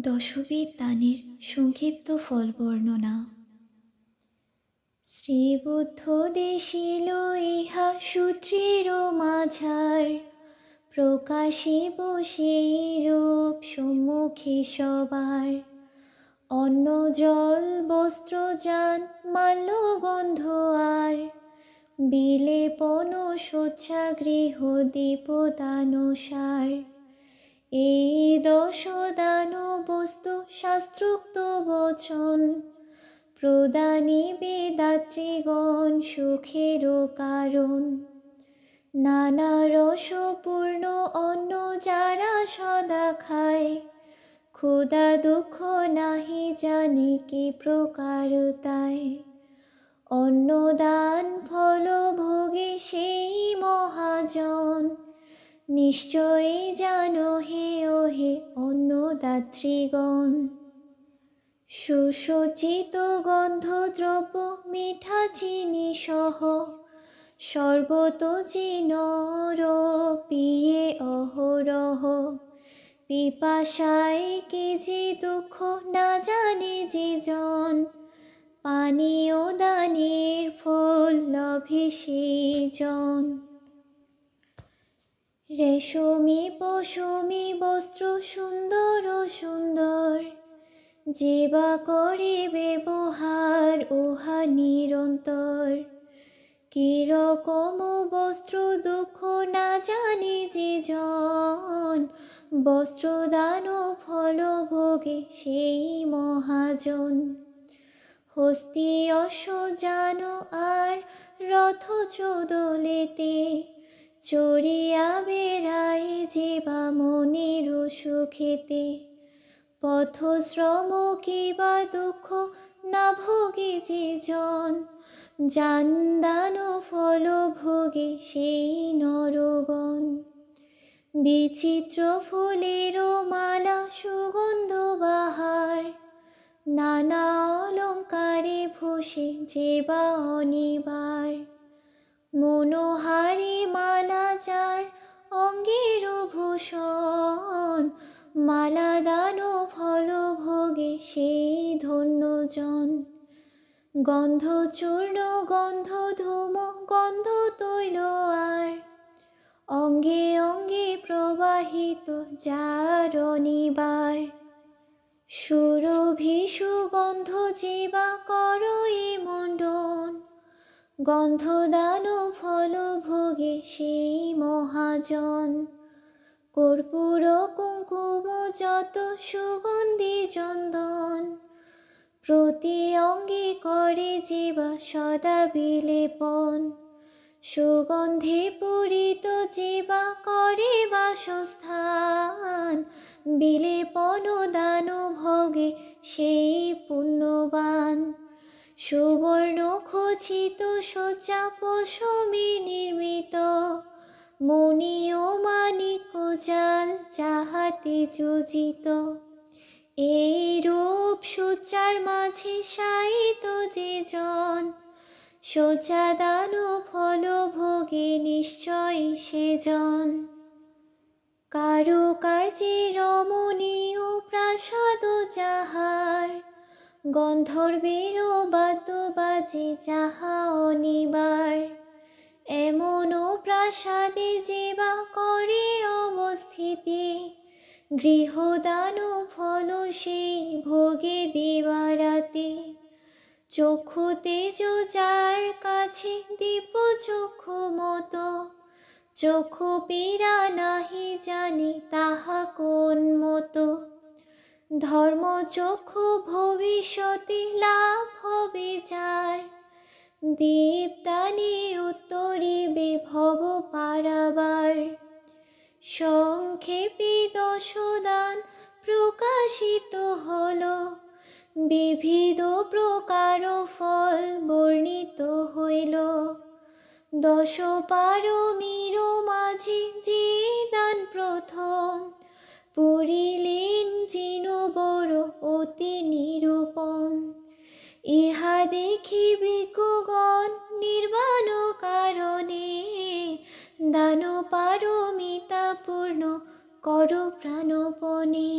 দশবিধ দানের সংক্ষিপ্ত ফল বর্ণনা। শ্রীবুদ্ধ দেশিল ইহা সূত্রের মাঝার, প্রকাশিব সেই রূপ সম্মুখে সবার। অন্ন জল বস্ত্র যান মাল্য গন্ধ আর, বিলেপন শয্যা গৃহ দীপদানসার। এই দশ দান বস্তু শাস্ত্রোক্ত বচন, প্রদানিবে দাতৃগণ সুখের কারণ। নানা রসপূর্ণ অন্ন যারা সদা খায়, ক্ষুধা দুঃখ নাহি জানে কি প্রকার তাই। অন্নদান ফল ভোগে সেই মহাজন, নিশ্চয়ই জানো হে ওহে অন্নদাত্রীগণ। সুসজ্জিত গন্ধদ্রব্য মিঠা চিনি সহ, সর্বত চিনর পিয়ে অহরহ। পিপাসায় কি যে দুঃখ না জানে যে জন, পানীয় দানের ফল লভে সেই জন। রেশমি পশমি বস্ত্র সুন্দর সুন্দর, যে বা করে ব্যবহার উহা নিরন্তর। কিরকম বস্ত্র দুঃখ না জানে যে জন, বস্ত্রদান ফল ভোগে সেই মহাজন। হস্তি অশ্ব যান আর রথ চোদলেতে, চড়িয়া বেড়ায় যে বা মনের সুখেতে। পথশ্রম কিবা দুঃখ না ভোগে যে জন, যান দান ফল ভোগে সেই নরগণ। বিচিত্র ফুলের মালা সুগন্ধ বাহার, নানা অলঙ্কারে ভূষে যে বা অনিবার। মনোহারী মালা যার অঙ্গের ভূষণ, মালা দান ফল ভোগে সেই ধন্যজন। গন্ধ চূর্ণ গন্ধ ধূম গন্ধ তৈল আর, অঙ্গে অঙ্গে প্রবাহিত যার অনিবার। সুরভি সুগন্ধ যেবা করই মণ্ডন, গন্ধদান ফল ভোগে সেই মহাজন। কর্পূর কুঙ্কুম যত সুগন্ধি চন্দন, প্রতি অঙ্গে করে যেবা সদা বিলেপন। সুগন্ধে পূরিত যেবা করে বাসস্থান, বিলেপন দান ভোগে সেই পুণ্যবান। সুবর্ণ খচিত শয্যা পশমে নির্মিত, মণি ও মাণিক্য জাল যাহাতে যোজিত। এই রূপ শয্যার মাঝে শায়িত যে জন, শয্যা দান ফল ভোগে নিশ্চয় সেজন। কারুকার্যে রমণীয় প্রাসাদ যাহার, গন্ধর্বের বাদ্য বাজে যাহা অনিবার। এমন প্রাসাদে যেবা করে অবস্থিতি, গৃহদান ফল সেই ভোগে দিবারাতি। চক্ষু তেজ যার কাছে দীপ চক্ষু মতো, চক্ষু পীড়া নাহি জানে তাহা কোন মতো। ধর্ম চক্ষু ভবিষ্যতে লাভ হবে যার, দীপদানে উত্তরিবে ভব পারাবার। সংক্ষেপে দশ দান প্রকাশিত হল, বিবিধ প্রকার ফল বর্ণিত হইল। দশ পারমীর মাঝে যে দান প্রথম, পড়িলেন যিন বড় অতি নিরূপম। ইহা দেখি ভিক্ষুগণ নির্বাণ কারণে, দান পারমিতা পূর্ণ কর প্রাণপণে।